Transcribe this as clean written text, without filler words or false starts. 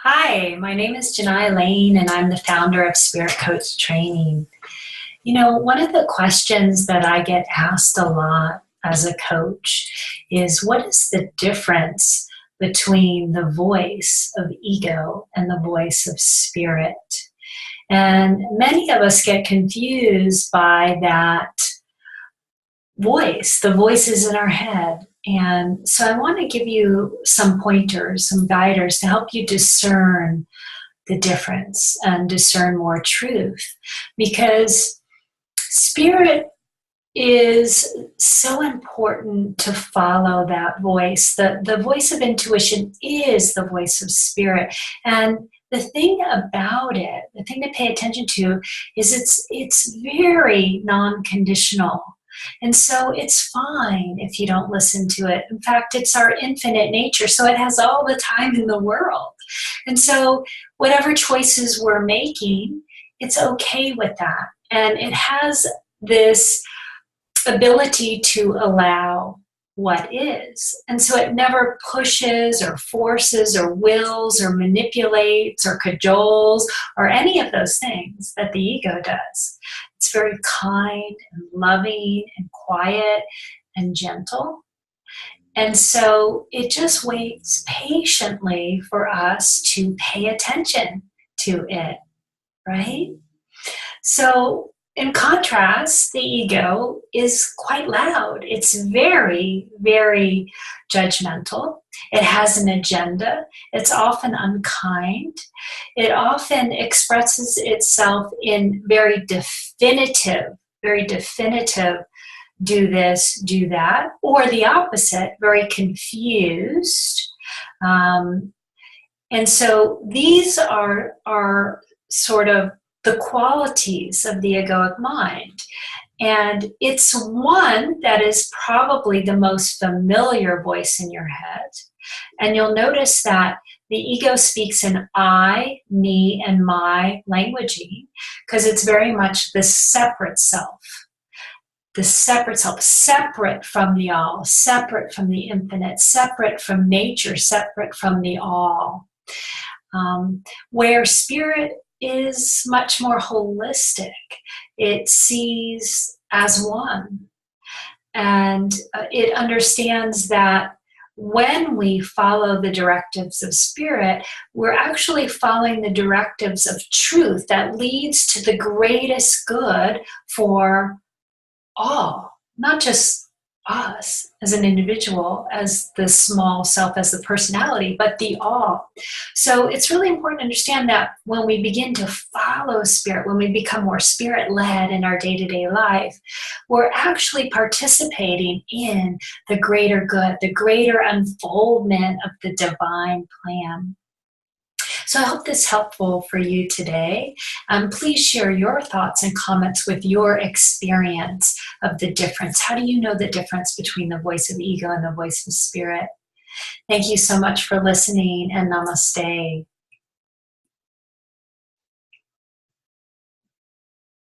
Hi, my name is Jenai Lane, and I'm the founder of Spirit Coach Training. You know, one of the questions that I get asked a lot as a coach is what is the difference between the voice of ego and the voice of spirit? And many of us get confused by that voice, the voices in our head. And so I want to give you some pointers, some guiders to help you discern the difference and discern more truth. Because spirit is so important to follow that voice. The voice of intuition is the voice of spirit. And the thing about it, the thing to pay attention to is it's very non-conditional. And so it's fine if you don't listen to it. In fact, it's our infinite nature, so it has all the time in the world. And so whatever choices we're making, it's okay with that. And it has this ability to allow what is. And so it never pushes or forces or wills or manipulates or cajoles or any of those things that the ego does. It's very kind and loving and quiet and gentle. And so it just waits patiently for us to pay attention to it, right? So in contrast, the ego is quite loud. It's very, very judgmental. It has an agenda. It's often unkind. It often expresses itself in very definitive, do this, do that, or the opposite, very confused. And so these are sort of the qualities of the egoic mind. And it's one that is probably the most familiar voice in your head. And you'll notice that the ego speaks in I, me, and my languaging because it's very much the separate self. The separate self, separate from the all, separate from the infinite, separate from nature, separate from the all. Where spirit is much more holistic. It sees as one. And it understands that when we follow the directives of spirit, we're actually following the directives of truth that leads to the greatest good for all, not just us as an individual, as the small self, as the personality, but the all. So it's really important to understand that when we begin to follow spirit, when we become more spirit-led in our day-to-day life, we're actually participating in the greater good, the greater unfoldment of the divine plan. So I hope this is helpful for you today. Please share your thoughts and comments with your experience of the difference. How do you know the difference between the voice of ego and the voice of spirit? Thank you so much for listening, and namaste.